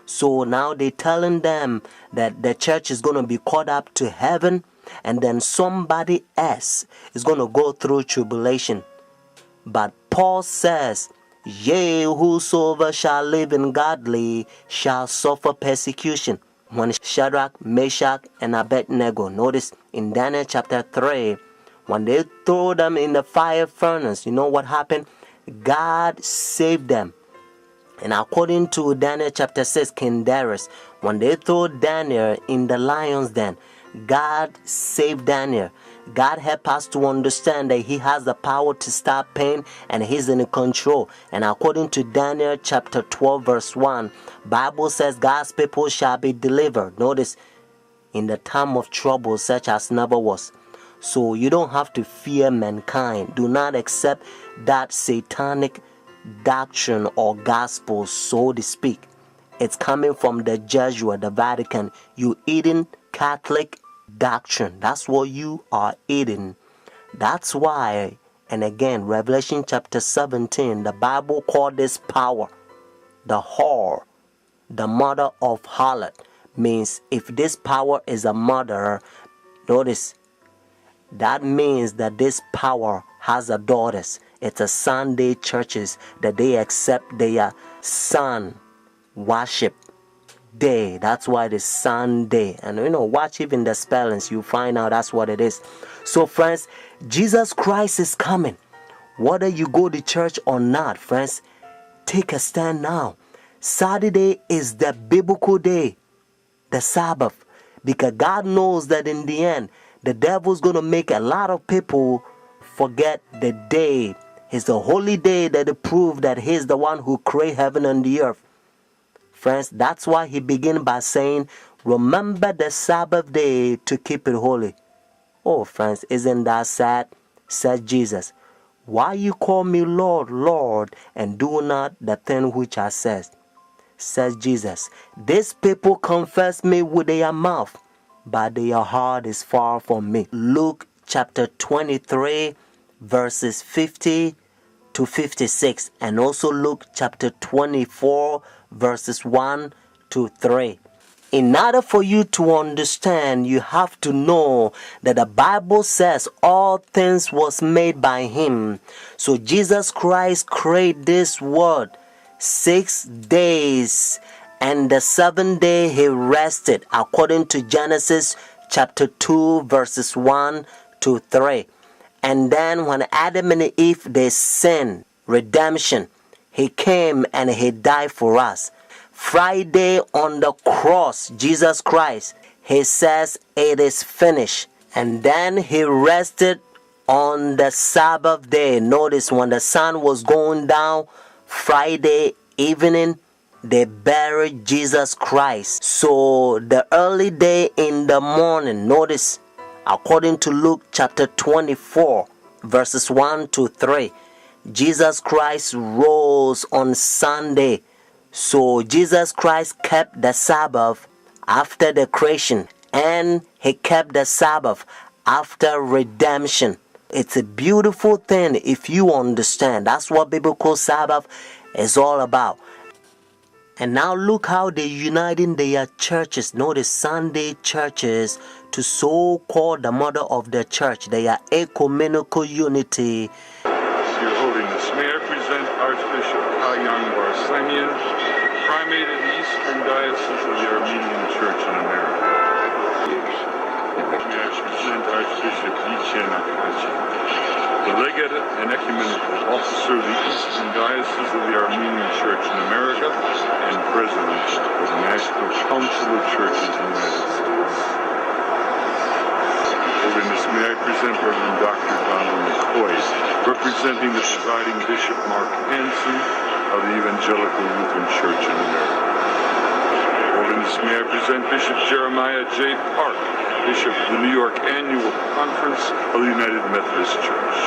So now they're telling them that the church is going to be caught up to heaven, and then somebody else is going to go through tribulation. But Paul says, yea, whosoever shall live in godly shall suffer persecution. When Shadrach, Meshach, and Abednego, notice in Daniel chapter 3, when they throw them in the fire furnace, you know what happened? God saved them. And according to Daniel chapter 6, King Darius, when they threw Daniel in the lion's den, God saved Daniel. God helped us to understand that He has the power to stop pain and He's in control. And according to Daniel chapter 12 verse 1, Bible says God's people shall be delivered. Notice, in the time of trouble such as never was. So you don't have to fear mankind. Do not accept that satanic doctrine or gospel, so to speak. It's coming from the Jesuit, the Vatican. You eating Catholic doctrine. That's what you are eating. That's why, and again, Revelation chapter 17, the Bible called this power the whore, the mother of harlot. Means if this power is a mother, notice, that means that this power has a daughters. It's a Sunday churches that they accept their sun worship day. That's why it's Sunday. And watch even the spellings, you find out that's what it is. So friends, Jesus Christ is coming. Whether you go to church or not, friends, take a stand now. Saturday is the biblical day, the Sabbath, because God knows that in the end, the devil's going to make a lot of people forget the day. It's the holy day that it proves that He's the one who created heaven and the earth. Friends, that's why He began by saying, remember the Sabbath day to keep it holy. Oh, friends, isn't that sad? Said Jesus. Why you call me Lord, Lord, and do not the thing which I said? Says Jesus. These people confess me with their mouth, but their heart is far from me. Luke chapter 23, verses 50 to 56, and also Luke chapter 24, verses 1 to 3. In order for you to understand, you have to know that the Bible says all things was made by Him. So Jesus Christ created this world 6 days, and the 7th day He rested, according to Genesis chapter 2, verses 1 to 3. And then when Adam and Eve, they sinned, redemption, He came and He died for us. Friday on the cross, Jesus Christ, He says it is finished. And then He rested on the Sabbath day. Notice when the sun was going down, Friday evening, they buried Jesus Christ. So the early day in the morning, notice, according to Luke chapter 24, verses 1 to 3, Jesus Christ rose on Sunday. So Jesus Christ kept the Sabbath after the creation, and He kept the Sabbath after redemption. It's a beautiful thing if you understand. That's what biblical Sabbath is all about. And now look how they're uniting their churches. Notice Sunday churches to so-called the mother of the church. They are ecumenical unity. Your Holiness, may I present Archbishop Kayang Barsamian, Primate of the Eastern Diocese of the Armenian Church in America. May I present Archbishop Yichen Akachi, the Legate and Ecumenical Officer of the Eastern Diocese of the Armenian Church in America and President of the National Council of Churches in the United States. Holiness, may I present Reverend Dr. Donald McCoy, representing the presiding Bishop Mark Hansen of the Evangelical Lutheran Church in America. Holiness, may I present Bishop Jeremiah J. Park, Bishop of the New York Annual Conference of the United Methodist Church.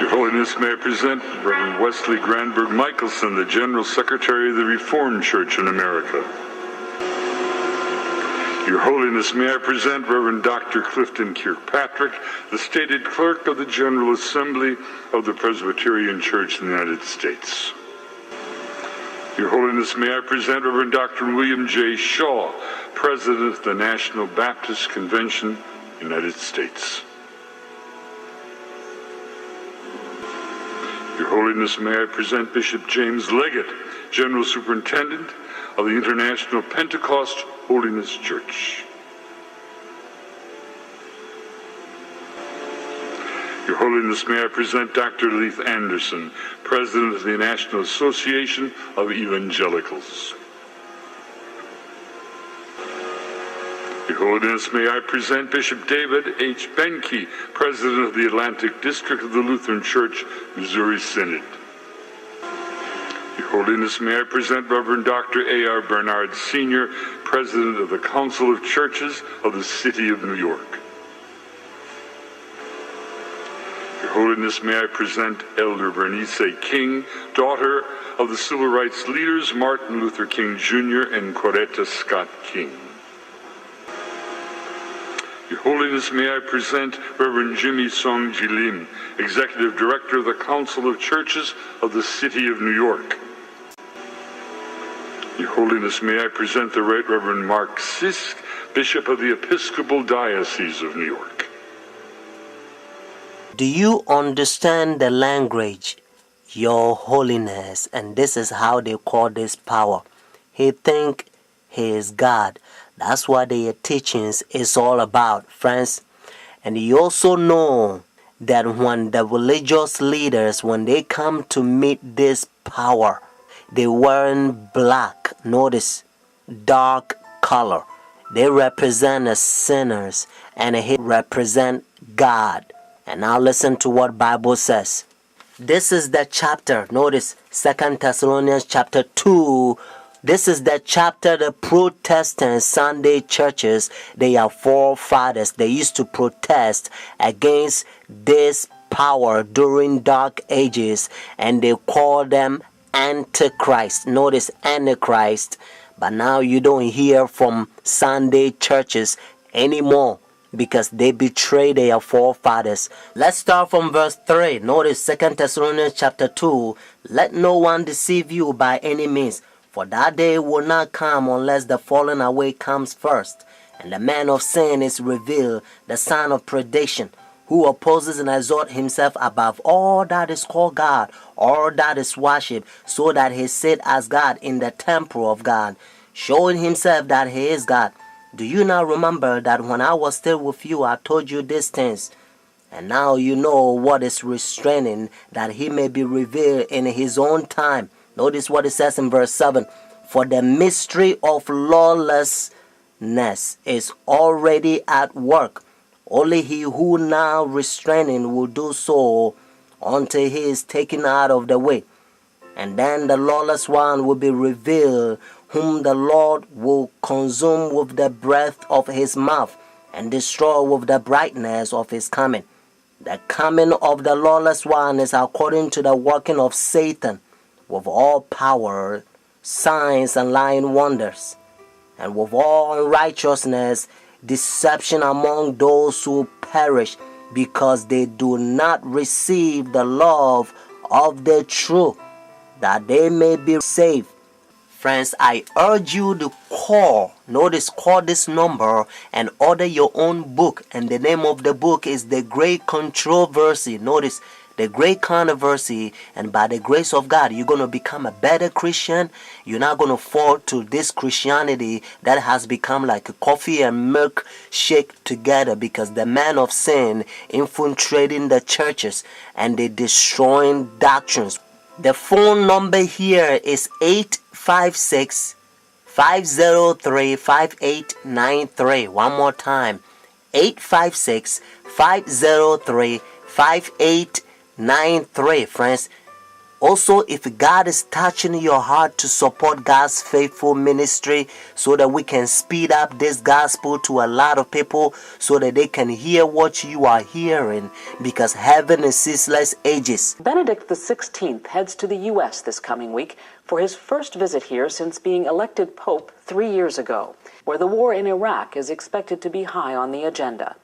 Your Holiness, may I present Reverend Wesley Granberg Michelson, the General Secretary of the Reformed Church in America. Your Holiness, may I present Reverend Dr. Clifton Kirkpatrick, the stated clerk of the General Assembly of the Presbyterian Church in the United States. Your Holiness, may I present Reverend Dr. William J. Shaw, President of the National Baptist Convention, United States. Your Holiness, may I present Bishop James Leggett, General Superintendent of the International Pentecost Holiness Church. Your Holiness, may I present Dr. Leith Anderson, President of the National Association of Evangelicals. Your Holiness, may I present Bishop David H. Benke, President of the Atlantic District of the Lutheran Church, Missouri Synod. Your Holiness, may I present Reverend Dr. A.R. Bernard Sr., President of the Council of Churches of the City of New York. Your Holiness, may I present Elder Bernice King, daughter of the civil rights leaders Martin Luther King Jr. and Coretta Scott King. Your Holiness, may I present Reverend Jimmy Song Jilim, Executive Director of the Council of Churches of the City of New York. Your Holiness, may I present the Right Reverend Mark Sisk, Bishop of the Episcopal Diocese of New York. Do you understand the language, Your Holiness? And this is how they call this power. He think he is God. That's what their teachings is all about, friends. And you also know that when the religious leaders, when they come to meet this power, they wearing black. Notice, dark color. They represent the sinners, and he represent God. And now listen to what Bible says. This is the chapter. Notice 2 Thessalonians chapter 2. This is the chapter the Protestant Sunday churches, they are forefathers. They used to protest against this power during dark ages, and they call them Antichrist. Notice Antichrist. But now you don't hear from Sunday churches anymore, because they betray their forefathers. Let's start from verse 3. Notice 2 Thessalonians chapter 2. Let no one deceive you by any means, for that day will not come unless the falling away comes first, and the man of sin is revealed, the son of perdition, who opposes and exalts himself above all that is called God, all that is worshipped, so that he sit as God in the temple of God, showing himself that he is God. Do you not remember that when I was still with you, I told you these things? And now you know what is restraining, that he may be revealed in his own time. Notice what it says in verse 7. For the mystery of lawlessness is already at work. Only he who now restraining will do so until he is taken out of the way. And then the lawless one will be revealed, whom the Lord will consume with the breath of his mouth and destroy with the brightness of his coming. The coming of the lawless one is according to the working of Satan, with all power, signs, and lying wonders, and with all unrighteousness, deception among those who perish, because they do not receive the love of the truth, that they may be saved. Friends, I urge you to call this number and order your own book. And the name of the book is The Great Controversy. Notice, The Great Controversy. And by the grace of God, you're going to become a better Christian. You're not going to fall to this Christianity that has become like a coffee and milk shake together, because the man of sin infiltrating the churches and they destroying doctrines. The phone number here is 856-503-5893. One more time. 856-503-5893. Friends, Also, if God is touching your heart to support God's faithful ministry so that we can speed up this gospel to a lot of people so that they can hear what you are hearing, because heaven is ceaseless ages. Benedict XVI heads to the U.S. this coming week for his first visit here since being elected Pope 3 years ago, where the war in Iraq is expected to be high on the agenda.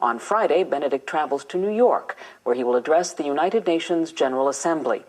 On Friday, Benedict travels to New York, where he will address the United Nations General Assembly.